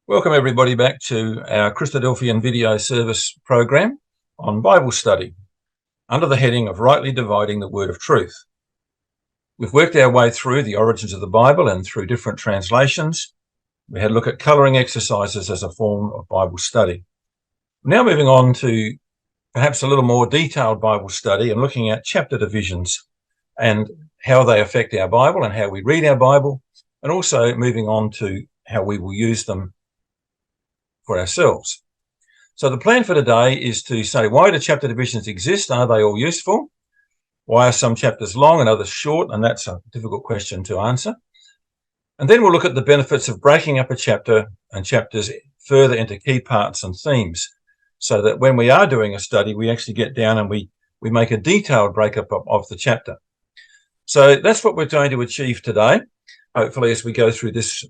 Welcome everybody back to our Christadelphian video service program on Bible study under the heading of Rightly Dividing the Word of Truth. We've worked our way through the origins of the Bible and through different translations. We had a look at colouring exercises as a form of Bible study. Now moving on to perhaps a little more detailed Bible study and looking at chapter divisions and how they affect our Bible and how we read our Bible, and also moving on to how we will use them for ourselves. So the plan for today is to say, why do chapter divisions exist? Are they all useful? Why are some chapters long and others short? And that's a difficult question to answer. And then we'll look at the benefits of breaking up a chapter and chapters further into key parts and themes, so that when we are doing a study, we actually get down and we make a detailed breakup of the chapter. So that's what we're going to achieve today, hopefully, as we go through this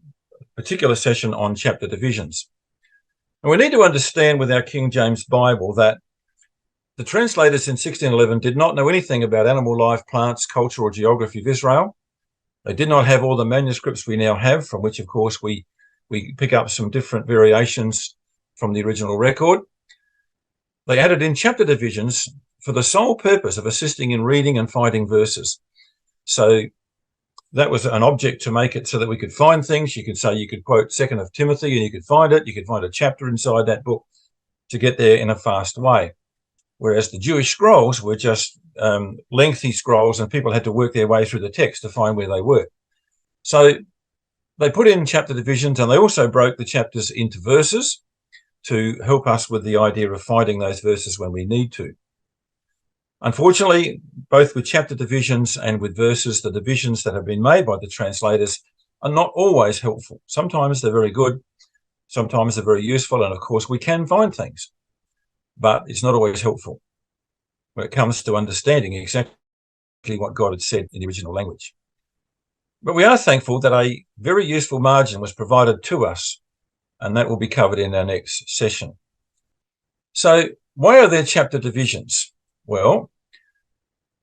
particular session on chapter divisions. And we need to understand with our King James Bible that the translators in 1611 did not know anything about animal life, plants, culture, or geography of Israel. They did not have all the manuscripts we now have, from which, of course, we pick up some different variations from the original record. They added in chapter divisions for the sole purpose of assisting in reading and finding verses. So that was an object to make it so that we could find things. You could say, you could quote 2nd of Timothy and you could find it. You could find a chapter inside that book to get there in a fast way. Whereas the Jewish scrolls were just lengthy scrolls and people had to work their way through the text to find where they were. So they put in chapter divisions, and they also broke the chapters into verses to help us with the idea of finding those verses when we need to. Unfortunately, both with chapter divisions and with verses, the divisions that have been made by the translators are not always helpful. Sometimes they're very good, sometimes they're very useful, and of course we can find things, but it's not always helpful when it comes to understanding exactly what God had said in the original language. But we are thankful that a very useful margin was provided to us, and that will be covered in our next session. So why are there chapter divisions? Well,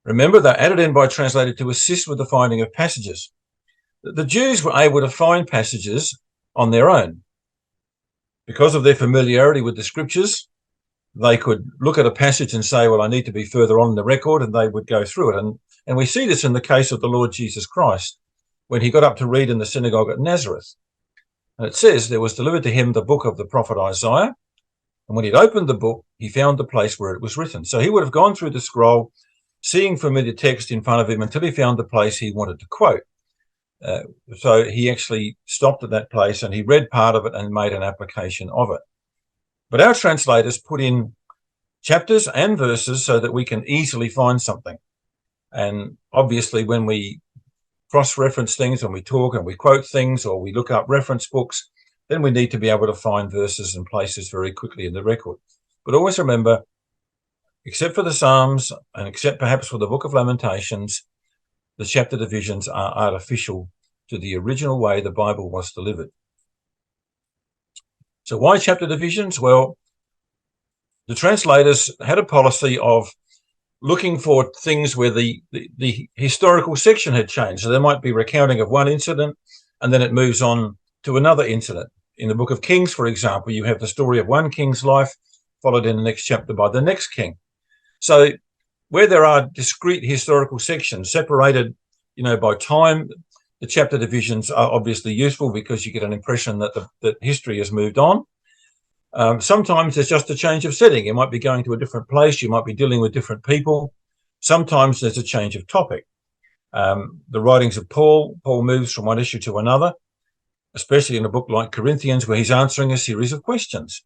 remember, they're added in by translators to assist with the finding of passages. The Jews were able to find passages on their own. Because of their familiarity with the scriptures, they could look at a passage and say, well, I need to be further on in the record, and they would go through it. And we see this in the case of the Lord Jesus Christ, when he got up to read in the synagogue at Nazareth. And it says, there was delivered to him the book of the prophet Isaiah, and when he'd opened the book, he found the place where it was written. So he would have gone through the scroll, seeing familiar text in front of him until he found the place he wanted to quote. So he actually stopped at that place and he read part of it and made an application of it. But our translators put in chapters and verses so that we can easily find something. And obviously when we cross-reference things, when we talk and we quote things, or we look up reference books, then we need to be able to find verses and places very quickly in the record. But always remember, except for the Psalms and except perhaps for the book of Lamentations, the chapter divisions are artificial to the original way the Bible was delivered. So why chapter divisions? Well, the translators had a policy of looking for things where the historical section had changed. So there might be recounting of one incident and then it moves on to another incident. In the book of Kings, for example, you have the story of one king's life followed in the next chapter by the next king. So where there are discrete historical sections separated, by time, the chapter divisions are obviously useful because you get an impression that history has moved on. Sometimes there's just a change of setting. You might be going to a different place. You might be dealing with different people. Sometimes there's a change of topic. The writings of Paul moves from one issue to another, especially in a book like Corinthians, where he's answering a series of questions.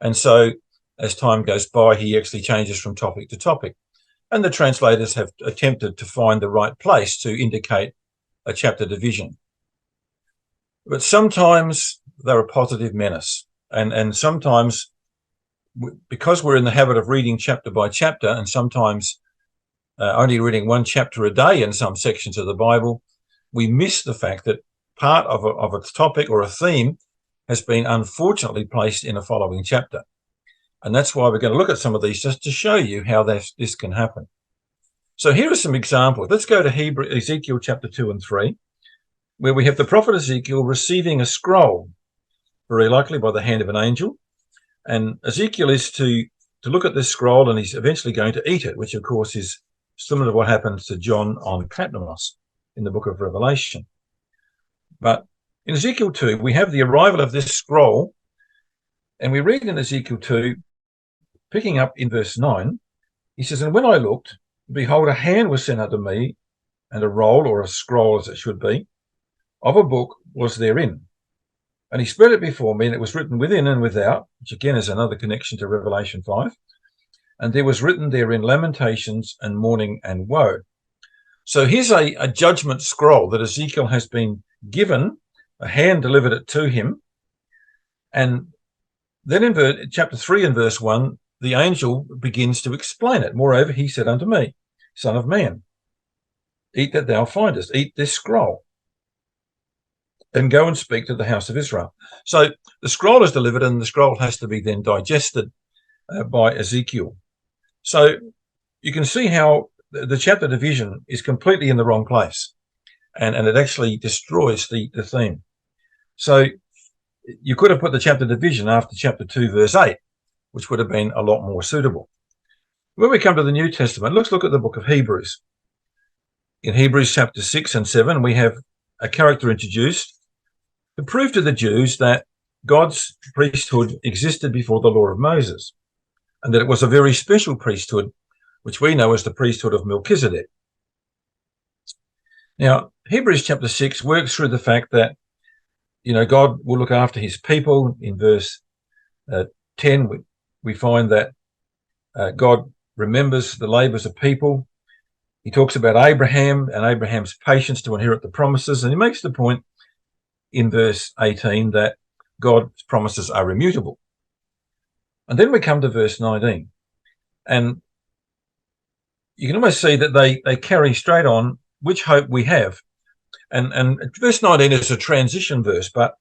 And so as time goes by, he actually changes from topic to topic. And the translators have attempted to find the right place to indicate a chapter division. But sometimes they're a positive menace. And sometimes, because we're in the habit of reading chapter by chapter, and sometimes only reading one chapter a day in some sections of the Bible, we miss the fact that part of a topic or a theme has been unfortunately placed in a following chapter. And that's why we're going to look at some of these just to show you how this can happen. So here are some examples. Let's go to Ezekiel chapter 2 and 3, where we have the prophet Ezekiel receiving a scroll very likely by the hand of an angel. And Ezekiel is to look at this scroll, and he's eventually going to eat it, which of course is similar to what happens to John on Patmos in the book of Revelation. But in Ezekiel 2, we have the arrival of this scroll, and we read in Ezekiel 2, picking up in verse 9, he says, "And when I looked, behold, a hand was sent unto me, and a roll, or a scroll as it should be, of a book was therein. And he spread it before me, and it was written within and without," which again is another connection to Revelation 5. "And there was written therein lamentations and mourning and woe." So here's a judgment scroll that Ezekiel has been given. A hand delivered it to him. And then in chapter 3 and verse 1, the angel begins to explain it. "Moreover, he said unto me, Son of man, eat that thou findest, eat this scroll, and go and speak to the house of Israel." So the scroll is delivered, and the scroll has to be then digested by Ezekiel. So you can see how the chapter division is completely in the wrong place, and it actually destroys the theme. So you could have put the chapter division after chapter 2, verse 8, which would have been a lot more suitable. When we come to the New Testament, let's look at the book of Hebrews. In Hebrews chapter 6 and 7, we have a character introduced to prove to the Jews that God's priesthood existed before the law of Moses, and that it was a very special priesthood, which we know as the priesthood of Melchizedek. Now, Hebrews chapter 6 works through the fact that, God will look after his people. In verse 10, we find that God remembers the labors of people. He talks about Abraham and Abraham's patience to inherit the promises, and he makes the point in verse 18 that God's promises are immutable. And then we come to verse 19, and you can almost see that they carry straight on which hope we have. And verse 19 is a transition verse, but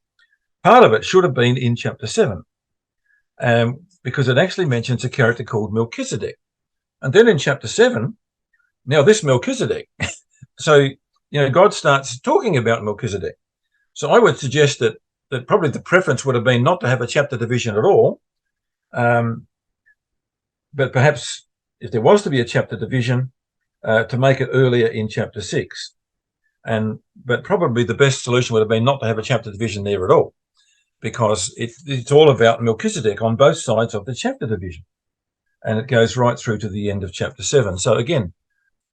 part of it should have been in chapter 7, because it actually mentions a character called Melchizedek. And then in chapter 7, now this Melchizedek, so, God starts talking about Melchizedek. So I would suggest that probably the preference would have been not to have a chapter division at all, but perhaps if there was to be a chapter division, to make it earlier in chapter 6. But probably the best solution would have been not to have a chapter division there at all, because it's all about Melchizedek on both sides of the chapter division. And it goes right through to the end of chapter 7. So again,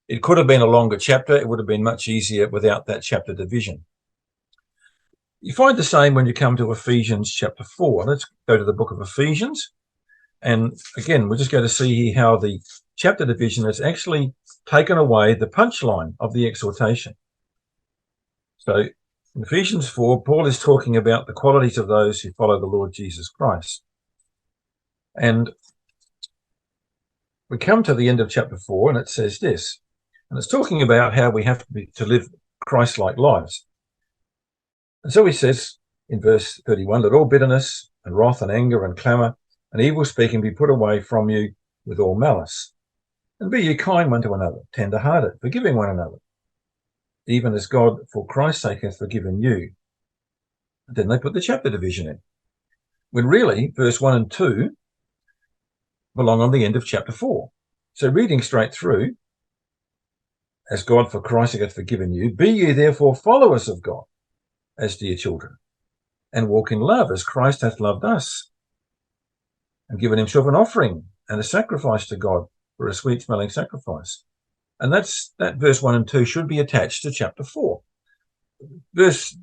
it could have been a longer chapter. It would have been much easier without that chapter division. You find the same when you come to Ephesians chapter 4. Let's go to the book of Ephesians. And again, we're just going to see here how the chapter division has actually taken away the punchline of the exhortation. So in Ephesians 4, Paul is talking about the qualities of those who follow the Lord Jesus Christ. And we come to the end of chapter 4, and it says this, and it's talking about how we have to live Christ-like lives. And so he says in verse 31, "Let all bitterness and wrath and anger and clamour and evil speaking be put away from you with all malice. And be ye kind one to another, tender-hearted, forgiving one another, even as God for Christ's sake hath forgiven you." And then they put the chapter division in, when really verse 1 and 2 belong on the end of chapter 4. So reading straight through, "As God for Christ's sake hath forgiven you, be ye therefore followers of God as dear children, and walk in love as Christ hath loved us, and given himself an offering and a sacrifice to God for a sweet-smelling sacrifice." And that verse 1 and 2 should be attached to chapter 4. Verse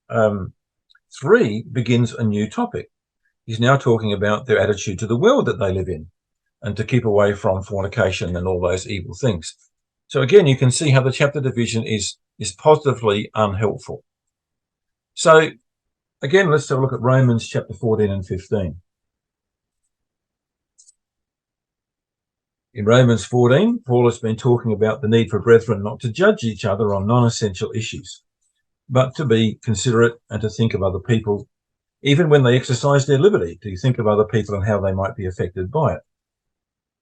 3 begins a new topic. He's now talking about their attitude to the world that they live in, and to keep away from fornication and all those evil things. So again, you can see how the chapter division is positively unhelpful. So again, let's have a look at Romans chapter 14 and 15. In Romans 14, Paul has been talking about the need for brethren not to judge each other on non-essential issues, but to be considerate and to think of other people, even when they exercise their liberty, to think of other people and how they might be affected by it.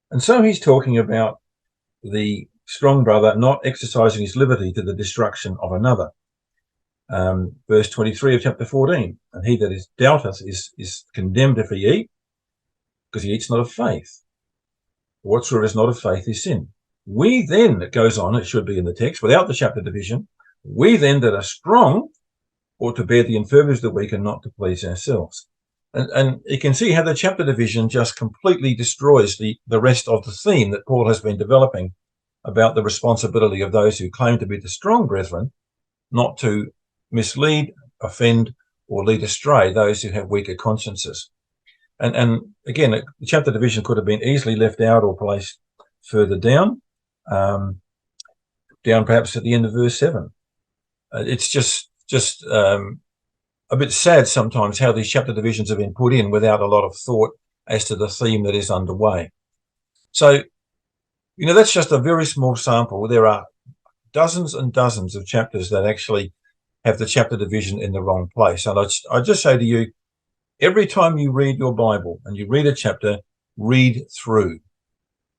And so he's talking about the strong brother not exercising his liberty to the destruction of another. Verse 23 of chapter 14, and he that is doubteth is condemned if he eat, because he eats not of faith. Whatsoever is not of faith is sin. We then, it goes on, it should be in the text, without the chapter division, we then that are strong ought to bear the infirmities of the weak and not to please ourselves. And you can see how the chapter division just completely destroys the rest of the theme that Paul has been developing about the responsibility of those who claim to be the strong brethren not to mislead, offend, or lead astray those who have weaker consciences. And again, the chapter division could have been easily left out or placed further down, down perhaps at the end of verse 7. It's just a bit sad sometimes how these chapter divisions have been put in without a lot of thought as to the theme that is underway. So, that's just a very small sample. There are dozens and dozens of chapters that actually have the chapter division in the wrong place. And I just say to you, every time you read your Bible and you read a chapter, read through.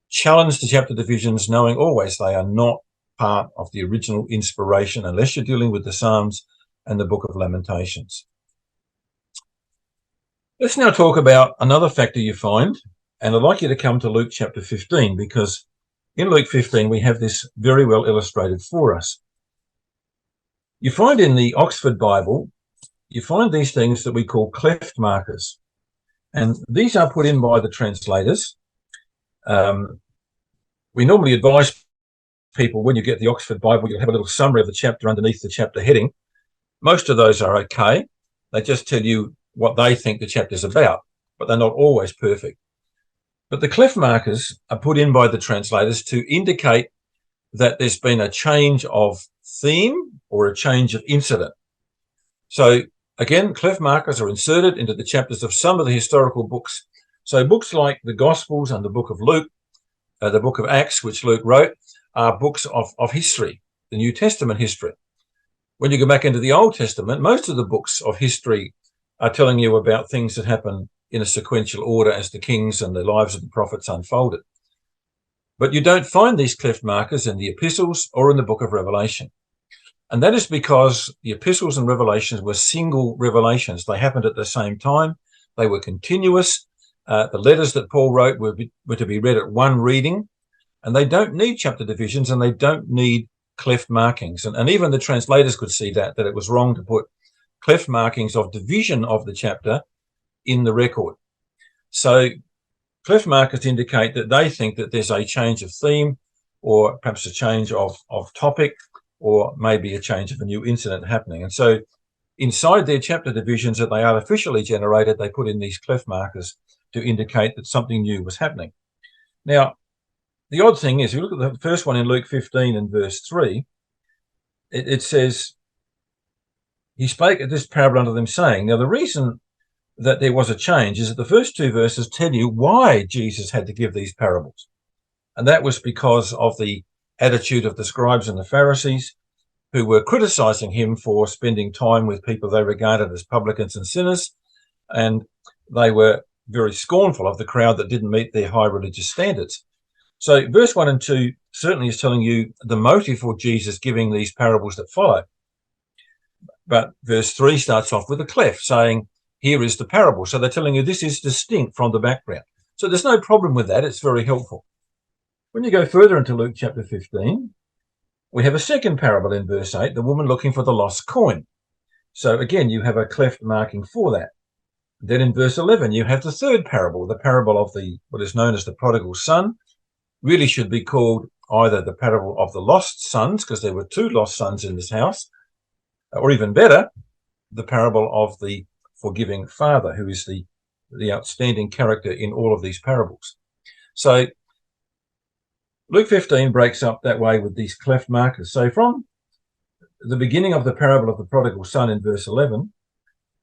Challenge the chapter divisions, knowing always they are not part of the original inspiration unless you're dealing with the Psalms and the book of Lamentations. Let's now talk about another factor you find, and I'd like you to come to Luke chapter 15, because in Luke 15 we have this very well illustrated for us. You find in the Oxford Bible, you find these things that we call cleft markers, and these are put in by the translators. We normally advise people, when you get the Oxford Bible, you'll have a little summary of the chapter underneath the chapter heading. Most of those are okay. They just tell you what they think the chapter's about, but they're not always perfect. But the cleft markers are put in by the translators to indicate that there's been a change of theme or a change of incident. So again, cleft markers are inserted into the chapters of some of the historical books. So books like the Gospels and the book of Luke, the book of Acts, which Luke wrote, are books of history, the New Testament history. When you go back into the Old Testament, most of the books of history are telling you about things that happen in a sequential order as the kings and the lives of the prophets unfolded. But you don't find these cleft markers in the epistles or in the book of Revelation. And that is because the epistles and Revelations were single revelations. They happened at the same time. They were continuous. The letters that Paul wrote were to be read at one reading, and they don't need chapter divisions and they don't need cleft markings. And even the translators could see that it was wrong to put cleft markings of division of the chapter in the record. So cleft markers indicate that they think that there's a change of theme, or perhaps a change of topic, or maybe a change of a new incident happening. And so inside their chapter divisions that they artificially generated, they put in these cleft markers to indicate that something new was happening. Now, the odd thing is, if you look at the first one in Luke 15 and verse 3, it says, he spake this parable unto them, saying. Now, the reason that there was a change is that the first two verses tell you why Jesus had to give these parables. And that was because of the attitude of the scribes and the Pharisees, who were criticizing him for spending time with people they regarded as publicans and sinners. And they were very scornful of the crowd that didn't meet their high religious standards. So verse 1 and 2 certainly is telling you the motive for Jesus giving these parables that follow. But verse 3 starts off with a cleft, saying, here is the parable. So they're telling you this is distinct from the background. So there's no problem with that. It's very helpful. When you go further into Luke chapter 15, we have a second parable in verse 8, the woman looking for the lost coin. So again, you have a cleft marking for that. Then in verse 11, you have the third parable, the parable of what is known as the prodigal son. Really should be called either the parable of the lost sons, because there were two lost sons in this house, or even better, the parable of the forgiving father, who is the outstanding character in all of these parables. So Luke 15 breaks up that way with these cleft markers. So from the beginning of the parable of the prodigal son in verse 11,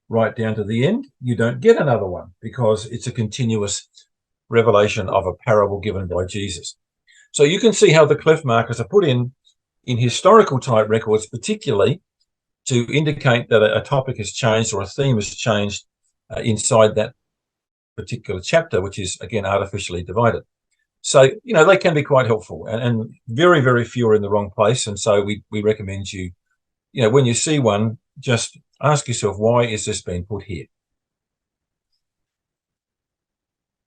right down to the end, you don't get another one, because it's a continuous revelation of a parable given by Jesus. So you can see how the cleft markers are put in historical type records, particularly to indicate that a topic has changed or a theme has changed inside that particular chapter, which is, again, artificially divided. So, they can be quite helpful, and very, very few are in the wrong place. And so we recommend you when you see one, just ask yourself, why is this being put here?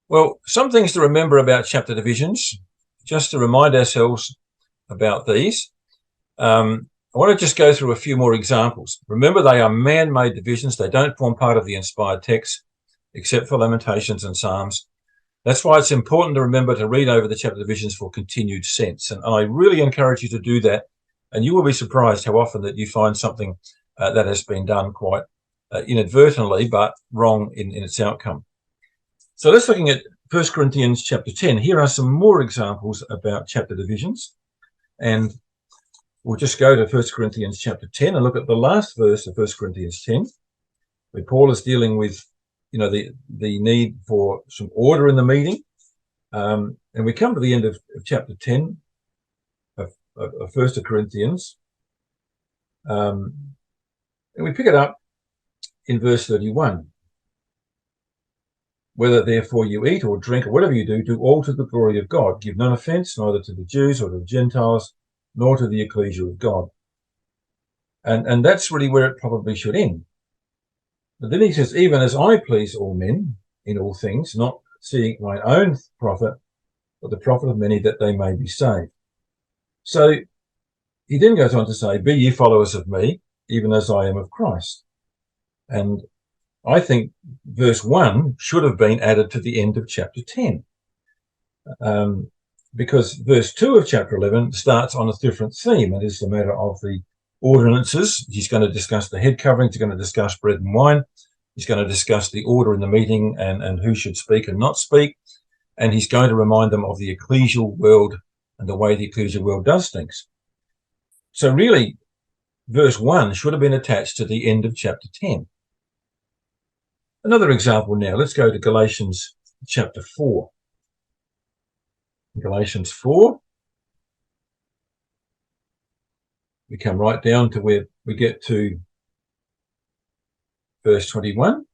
Well, some things to remember about chapter divisions, just to remind ourselves about these. I want to just go through a few more examples. Remember, they are man-made divisions. They don't form part of the inspired text, except for Lamentations and Psalms. That's why it's important to remember to read over the chapter divisions for continued sense. And I really encourage you to do that. And you will be surprised how often that you find something that has been done quite inadvertently, but wrong in its outcome. So let's looking at 1 Corinthians chapter 10. Here are some more examples about chapter divisions. And we'll just go to 1 Corinthians chapter 10 and look at the last verse of 1 Corinthians 10, where Paul is dealing with, the need for some order in the meeting. And we come to the end of chapter 10 of 1 Corinthians. And we pick it up in verse 31. Whether therefore you eat or drink or whatever you do, do all to the glory of God. Give none offense, neither to the Jews or to the Gentiles, nor to the ecclesia of God. And that's really where it probably should end. But then he says, even as I please all men in all things, not seeking my own profit, but the profit of many, that they may be saved. So he then goes on to say, be ye followers of me, even as I am of Christ. And I think verse 1 should have been added to the end of chapter 10. Because verse 2 of chapter 11 starts on a different theme. It is the matter of the ordinances. He's going to discuss the head coverings. He's going to discuss bread and wine. He's going to discuss the order in the meeting and who should speak and not speak. And he's going to remind them of the ecclesial world and the way the ecclesial world does things. So really, verse 1 should have been attached to the end of chapter 10. Another example now. Let's go to Galatians chapter 4. Galatians 4. We come right down to where we get to verse 21.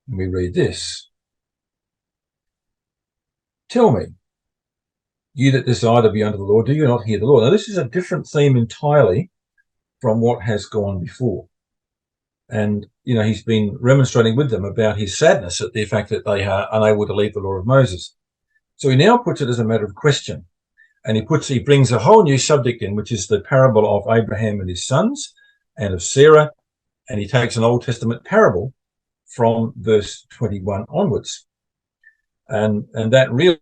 And we read this. Tell me, you that desire to be under the law, do you not hear the law? Now, this is a different theme entirely from what has gone before. And, he's been remonstrating with them about his sadness at the fact that they are unable to leave the law of Moses. So he now puts it as a matter of question. And he brings a whole new subject in, which is the parable of Abraham and his sons and of Sarah. And he takes an Old Testament parable from verse 21 onwards. And that really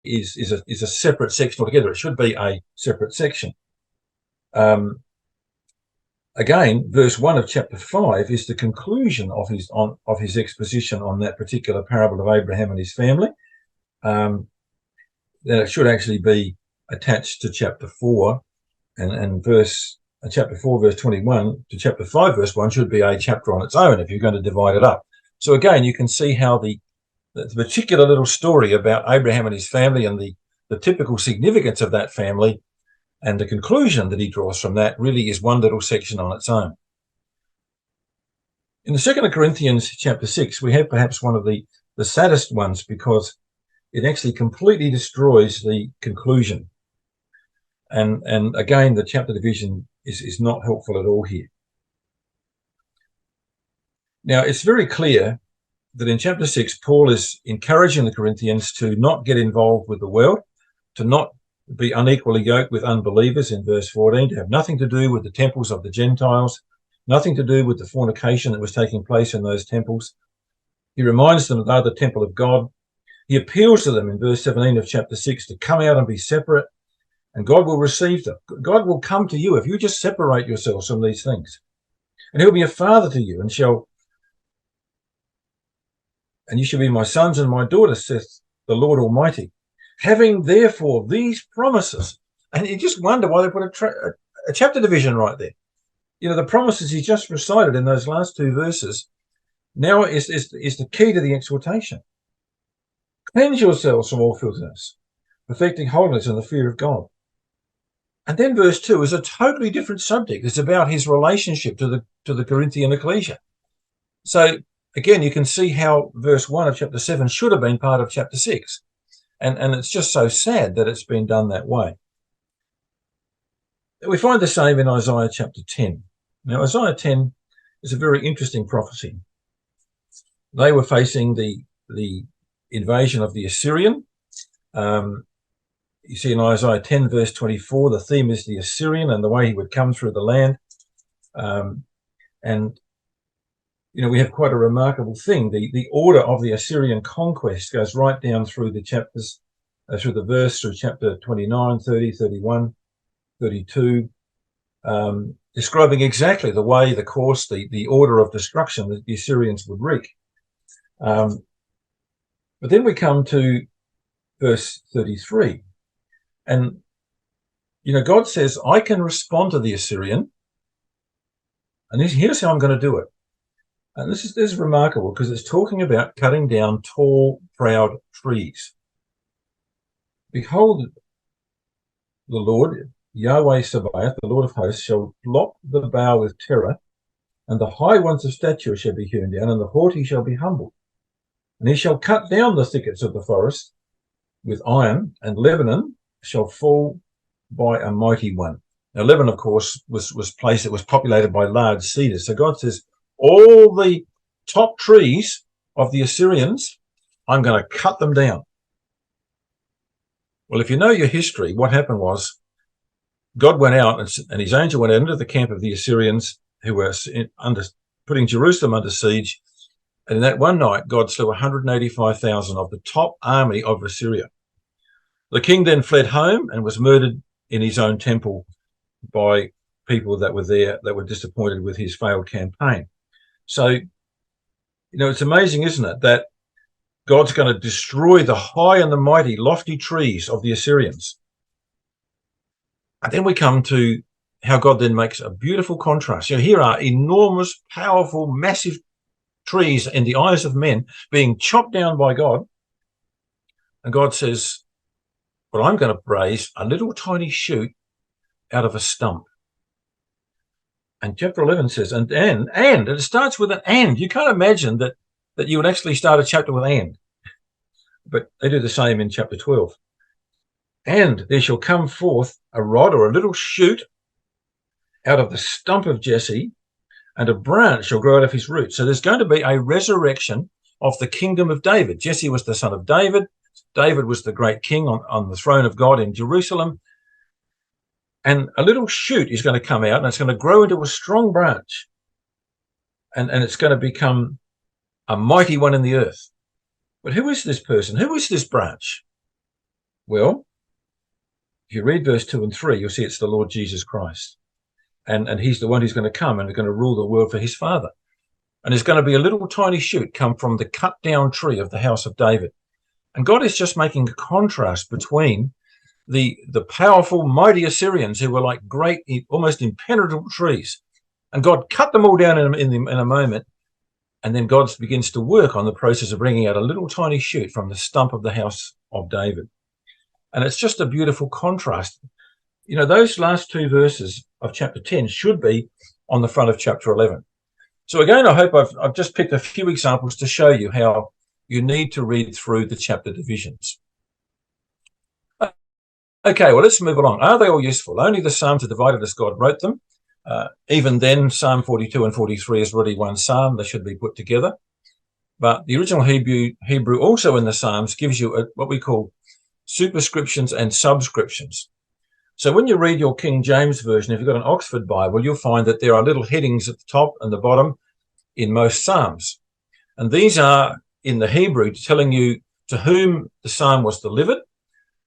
is a separate section altogether. It should be a separate section. Again, verse 1 of chapter 5 is the conclusion of his exposition on that particular parable of Abraham and his family. That it should actually be attached to chapter 4, and chapter 4 verse 21 to chapter 5 verse 1 should be a chapter on its own if you're going to divide it up. So again, you can see how the particular little story about Abraham and his family and the typical significance of that family and the conclusion that he draws from that really is one little section on its own. In the 2 Corinthians chapter 6, we have perhaps one of the saddest ones, because it actually completely destroys the conclusion. And again, the chapter division is not helpful at all here. Now, it's very clear that in chapter 6, Paul is encouraging the Corinthians to not get involved with the world, to not be unequally yoked with unbelievers in verse 14, to have nothing to do with the temples of the Gentiles, nothing to do with the fornication that was taking place in those temples. He reminds them that they are the temple of God. He appeals to them in verse 17 of chapter 6 to come out and be separate, and God will receive them. God will come to you if you just separate yourselves from these things. And he'll be a father to you, and you shall be my sons and my daughters, saith the Lord Almighty. Having therefore these promises, and you just wonder why they put a chapter division right there. The promises he just recited in those last two verses now is the key to the exhortation. Cleanse yourselves from all filthiness, perfecting holiness in the fear of God. And then verse 2 is a totally different subject. It's about his relationship to the Corinthian ecclesia. So again, you can see how verse 1 of chapter 7 should have been part of chapter 6. And it's just so sad that it's been done that way. We find the same in Isaiah chapter 10. Now, Isaiah 10 is a very interesting prophecy. They were facing the invasion of the Assyrian. You see in Isaiah 10 verse 24, the theme is the Assyrian and the way he would come through the land. And we have quite a remarkable thing. The order of the Assyrian conquest goes right down through the chapters, through the verse, through chapter 29, 30, 31, 32, describing exactly the way, the course, the order of destruction that the Assyrians would wreak. But then we come to verse 33. And, God says, I can respond to the Assyrian. And here's how I'm going to do it. And this is remarkable because it's talking about cutting down tall, proud trees. Behold, the Lord, Yahweh Sabaoth, the Lord of hosts, shall blot the bough with terror, and the high ones of stature shall be hewn down, and the haughty shall be humbled. And he shall cut down the thickets of the forest with iron, and Lebanon shall fall by a mighty one. Now, Lebanon, of course, was placed, it was populated by large cedars. So God says, all the top trees of the Assyrians, I'm going to cut them down. Well, if you know your history, what happened was God went out and his angel went into the camp of the Assyrians who were putting Jerusalem under siege. And in that one night, God slew 185,000 of the top army of Assyria. The king then fled home and was murdered in his own temple by people that were there that were disappointed with his failed campaign. So, it's amazing, isn't it, that God's going to destroy the high and the mighty, lofty trees of the Assyrians. And then we come to how God then makes a beautiful contrast. Here are enormous, powerful, massive trees in the eyes of men being chopped down by God. And God says, well, I'm going to raise a little tiny shoot out of a stump. And chapter 11 says, and it starts with an and. You can't imagine that you would actually start a chapter with and. But they do the same in chapter 12. And there shall come forth a rod or a little shoot out of the stump of Jesse, and a branch shall grow out of his roots. So there's going to be a resurrection of the kingdom of David. Jesse was the son of David. David was the great king on the throne of God in Jerusalem. And a little shoot is going to come out, and it's going to grow into a strong branch. And it's going to become a mighty one in the earth. But who is this person? Who is this branch? Well, if you read verse 2 and 3, you'll see it's the Lord Jesus Christ. And he's the one who's going to come and going to rule the world for his Father. And there's going to be a little tiny shoot come from the cut down tree of the house of David. And God is just making a contrast between the powerful, mighty Assyrians who were like great, almost impenetrable trees. And God cut them all down in a moment. And then God begins to work on the process of bringing out a little tiny shoot from the stump of the house of David. And it's just a beautiful contrast. Those last two verses of chapter 10 should be on the front of chapter 11. So again, I hope I've just picked a few examples to show you how you need to read through the chapter divisions. Okay, well, let's move along. Are they all useful? Only the Psalms are divided as God wrote them. Even then, Psalm 42 and 43 is really one psalm. They should be put together. But the original Hebrew also in the Psalms gives you what we call superscriptions and subscriptions. So when you read your King James Version, if you've got an Oxford Bible, you'll find that there are little headings at the top and the bottom in most Psalms. And these are in the Hebrew telling you to whom the psalm was delivered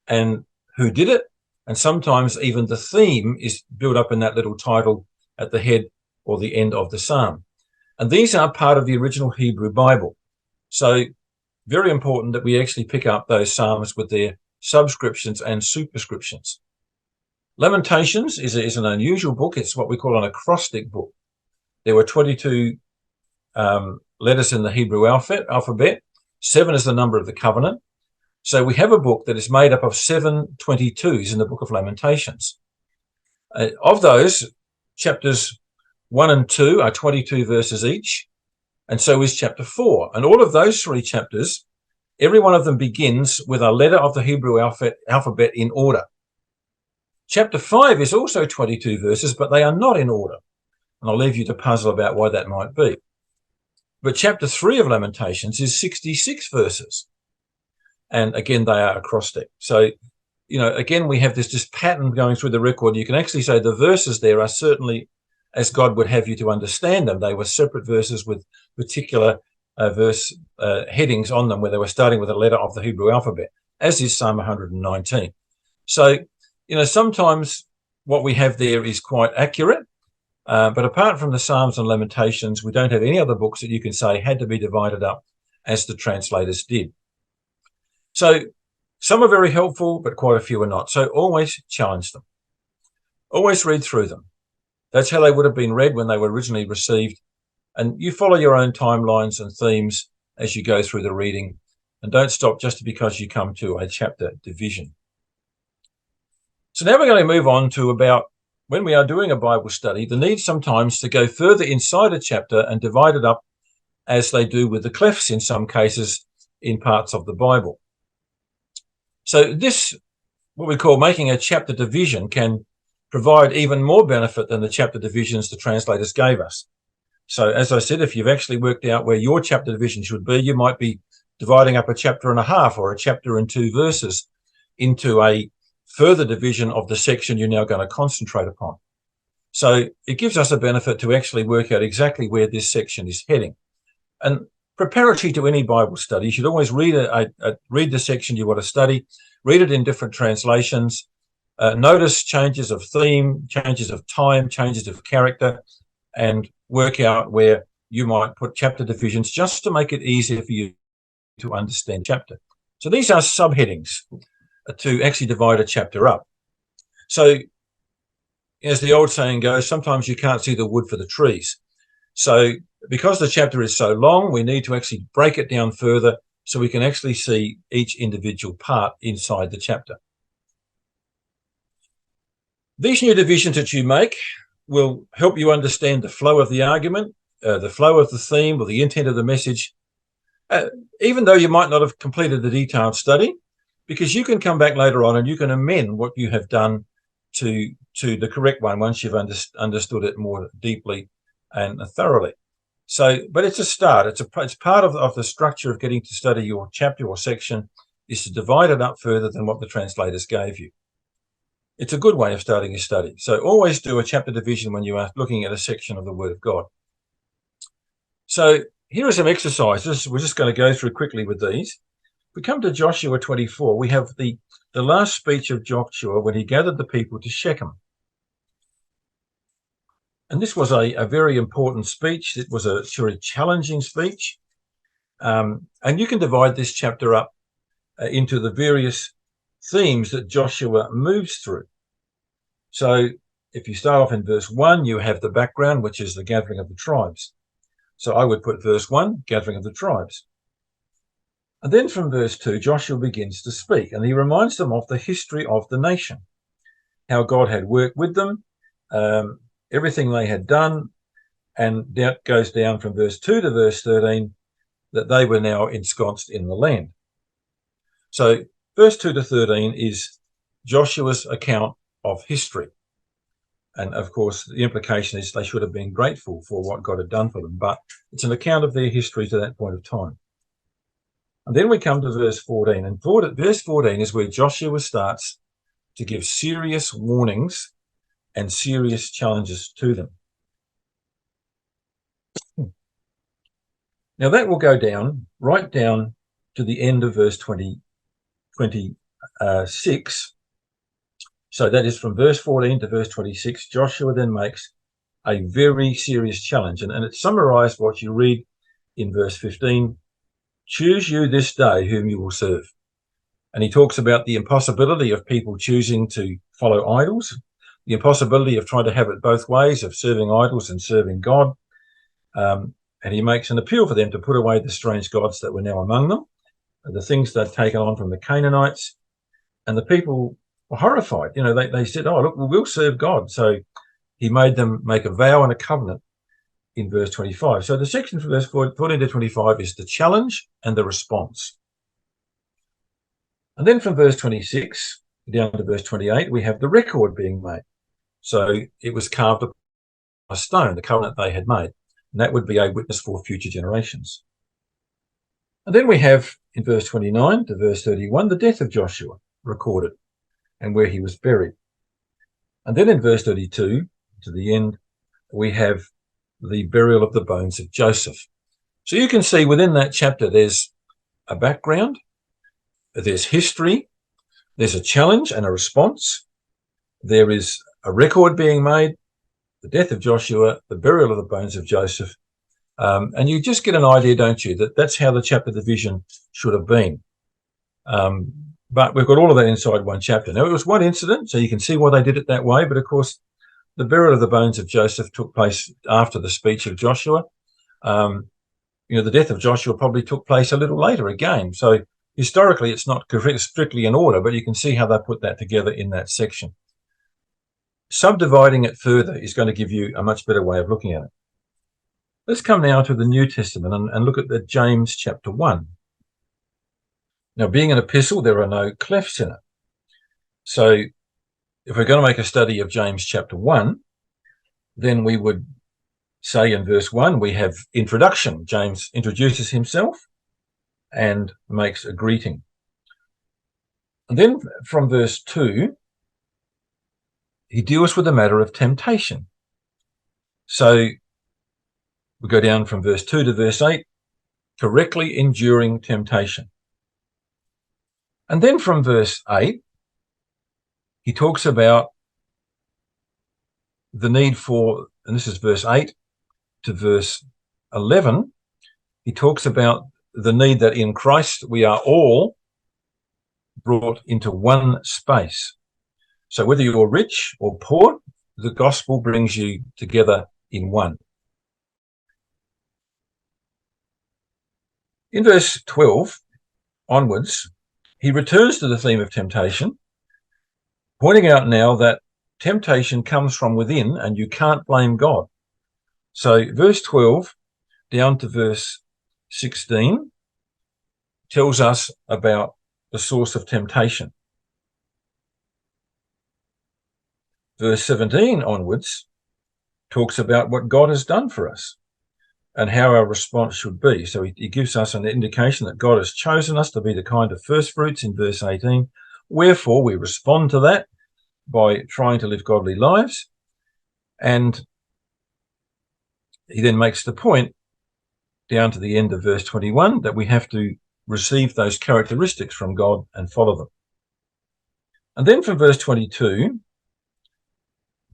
and who did it. And sometimes even the theme is built up in that little title at the head or the end of the psalm. And these are part of the original Hebrew Bible. So very important that we actually pick up those psalms with their subscriptions and superscriptions. Lamentations is an unusual book. It's what we call an acrostic book. There were 22 letters in the Hebrew alphabet. 7 is the number of the covenant. So we have a book that is made up of 7 22s in the book of Lamentations. Of those, chapters 1 and 2 are 22 verses each, and so is chapter 4. And all of those 3 chapters, every one of them begins with a letter of the Hebrew alphabet in order. Chapter 5 is also 22 verses, but they are not in order. And I'll leave you to puzzle about why that might be. But chapter 3 of Lamentations is 66 verses. And again, they are acrostic. So, again, we have this pattern going through the record. You can actually say the verses there are certainly as God would have you to understand them. They were separate verses with particular verse headings on them, where they were starting with a letter of the Hebrew alphabet, as is Psalm 119. So, sometimes what we have there is quite accurate. But apart from the Psalms and Lamentations, we don't have any other books that you can say had to be divided up as the translators did. So some are very helpful, but quite a few are not. So always challenge them. Always read through them. That's how they would have been read when they were originally received. And you follow your own timelines and themes as you go through the reading. And don't stop just because you come to a chapter division. So now we're going to move on to about when we are doing a Bible study, the need sometimes to go further inside a chapter and divide it up as they do with the clefs in some cases in parts of the Bible. So this, what we call making a chapter division, can provide even more benefit than the chapter divisions the translators gave us. So as I said, if you've actually worked out where your chapter division should be, you might be dividing up a chapter and a half or a chapter and 2 verses into a further division of the section you're now going to concentrate upon. So it gives us a benefit to actually work out exactly where this section is heading. And preparatory to any Bible study, you should always read read the section you want to study, read it in different translations, notice changes of theme, changes of time, changes of character, and work out where you might put chapter divisions just to make it easier for you to understand the chapter. So these are subheadings to actually divide a chapter up. So as the old saying goes, sometimes you can't see the wood for the trees. So because the chapter is so long, we need to actually break it down further so we can actually see each individual part inside the chapter. These new divisions that you make will help you understand the flow of the argument, the flow of the theme, or the intent of the message, even though you might not have completed the detailed study, because you can come back later on and you can amend what you have done to the correct one once you've understood it more deeply and thoroughly. So, but it's a start. It's part of the structure of getting to study your chapter or section, is to divide it up further than what the translators gave you. It's a good way of starting your study. So always do a chapter division when you are looking at a section of the Word of God. So here are some exercises. We're just going to go through quickly with these. We come to Joshua 24. We have the last speech of Joshua when he gathered the people to Shechem. And this was a very important speech. It was a very challenging speech. And you can divide this chapter up into the various themes that Joshua moves through. So if you start off in verse 1, you have the background, which is the gathering of the tribes. So I would put verse 1, gathering of the tribes. And then from verse 2, Joshua begins to speak, and he reminds them of the history of the nation, how God had worked with them, everything they had done, and that goes down from verse 2 to verse 13, that they were now ensconced in the land. So verse 2 to 13 is Joshua's account of history. And of course, the implication is they should have been grateful for what God had done for them, but it's an account of their history to that point of time. And then we come to verse 14, and verse 14 is where Joshua starts to give serious warnings and serious challenges to them. Now that will go down, right down to the end of verse 26. So that is from verse 14 to verse 26. Joshua then makes a very serious challenge, and it's summarized what you read in verse 15. Choose you this day whom you will serve. And he talks about the impossibility of people choosing to follow idols, the impossibility of trying to have it both ways, of serving idols and serving God. And he makes an appeal for them to put away the strange gods that were now among them, the things they'd taken on from the Canaanites. And the people were horrified. They said, oh, look, we'll serve God. So he made them make a vow and a covenant in verse 25. So the section from verse 14 to 25 is the challenge and the response. And then from verse 26, down to verse 28, we have the record being made. So it was carved upon a stone, the covenant they had made, and that would be a witness for future generations. And then we have in verse 29 to verse 31 the death of Joshua recorded and where he was buried. And then in verse 32 to the end, we have the burial of the bones of Joseph. So you can see within that chapter there's a background, there's history, there's a challenge and a response, there is a record being made, the death of Joshua, the burial of the bones of Joseph, and you just get an idea, don't you, that that's how the chapter division should have been. But we've got all of that inside one chapter. Now, it was one incident, so you can see why they did it that way, but of course, the burial of the bones of Joseph took place after the speech of Joshua. The death of Joshua probably took place a little later again. So historically, it's not strictly in order, but you can see how they put that together in that section. Subdividing it further is going to give you a much better way of looking at it. Let's come now to the New Testament and look at the James chapter 1. Now, being an epistle, there are no clefts in it. So if we're going to make a study of James chapter 1, then we would say in verse 1, we have introduction. James introduces himself and makes a greeting. And then from verse 2, he deals with the matter of temptation. So we go down from verse 2 to verse 8, correctly enduring temptation. And then from verse 8, he talks about the need for, and this is verse 8 to verse 11, he talks about the need that in Christ we are all brought into one space. So whether you're rich or poor, the gospel brings you together in one. In verse 12 onwards, he returns to the theme of temptation, pointing out now that temptation comes from within and you can't blame God. So verse 12 down to verse 16 tells us about the source of temptation. Verse 17 onwards talks about what God has done for us and how our response should be. So he gives us an indication that God has chosen us to be the kind of first fruits in verse 18. Wherefore we respond to that by trying to live godly lives. And he then makes the point down to the end of verse 21 that we have to receive those characteristics from God and follow them. And then from verse 22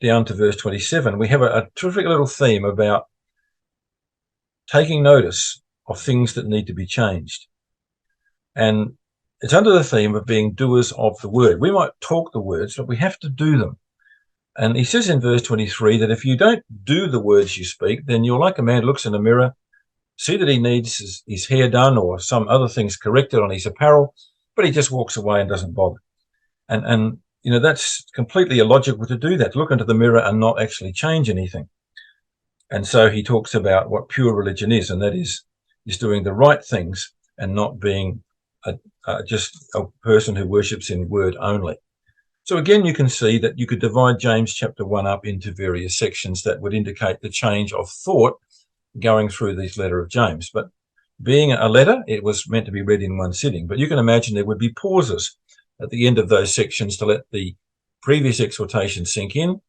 down to verse 27, we have a terrific little theme about taking notice of things that need to be changed. And it's under the theme of being doers of the word. We might talk the words, but we have to do them. And he says in verse 23 that if you don't do the words you speak, then you're like a man who looks in a mirror, see that he needs his hair done or some other things corrected on his apparel, but he just walks away and doesn't bother. And that's completely illogical to do that, to look into the mirror and not actually change anything. And so he talks about what pure religion is, and that is doing the right things and not being just a person who worships in word only. So again, you can see that you could divide James chapter 1 up into various sections that would indicate the change of thought going through this letter of James. But being a letter, it was meant to be read in one sitting. But you can imagine there would be pauses at the end of those sections to let the previous exhortation sink in,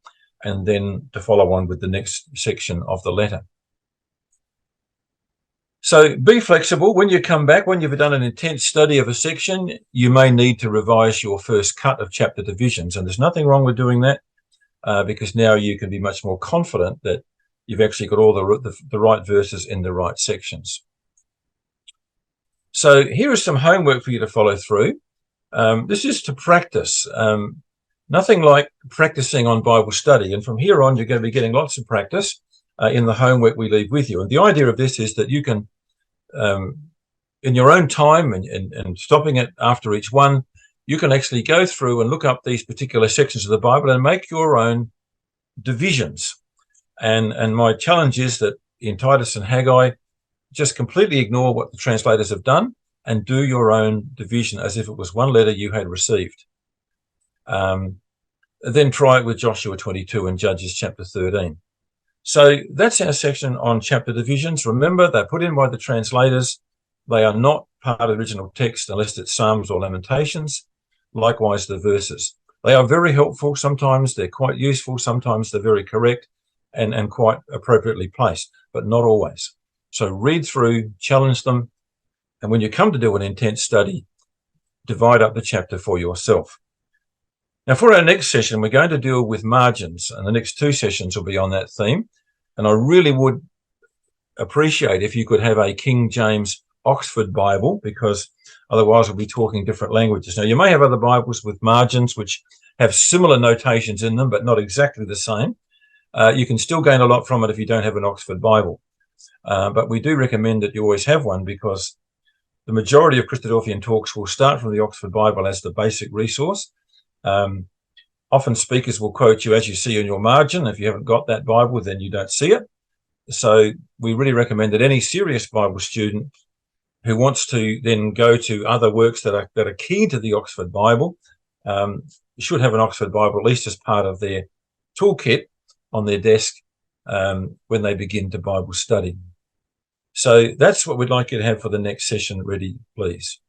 and then to follow on with the next section of the letter. So be flexible. When you come back, when you've done an intense study of a section, you may need to revise your first cut of chapter divisions. And there's nothing wrong with doing that because now you can be much more confident that you've actually got all the right verses in the right sections. So here is some homework for you to follow through. This is to practice. Nothing like practicing on Bible study. And from here on, you're going to be getting lots of practice in the homework we leave with you. And the idea of this is that you can, in your own time and stopping it after each one, you can actually go through and look up these particular sections of the Bible and make your own divisions. And my challenge is that in Titus and Haggai, just completely ignore what the translators have done and do your own division as if it was one letter you had received. Then try it with Joshua 22 and Judges chapter 13. So that's our section on chapter divisions. Remember, they're put in by the translators. They are not part of the original text unless it's Psalms or Lamentations. Likewise, the verses. They are very helpful. Sometimes they're quite useful. Sometimes they're very correct and quite appropriately placed, but not always. So read through, challenge them, and when you come to do an intense study, divide up the chapter for yourself. Now, for our next session, we're going to deal with margins, and the next 2 sessions will be on that theme. And I really would appreciate if you could have a King James Oxford Bible, because otherwise we'll be talking different languages. Now, you may have other Bibles with margins which have similar notations in them, but not exactly the same. You can still gain a lot from it if you don't have an Oxford Bible. But we do recommend that you always have one, because the majority of Christadelphian talks will start from the Oxford Bible as the basic resource. Often speakers will quote you as you see in your margin. If you haven't got that Bible, then you don't see it. So we really recommend that any serious Bible student who wants to then go to other works that are key to the Oxford Bible should have an Oxford Bible, at least as part of their toolkit on their desk when they begin to Bible study. So that's what we'd like you to have for the next session ready, please.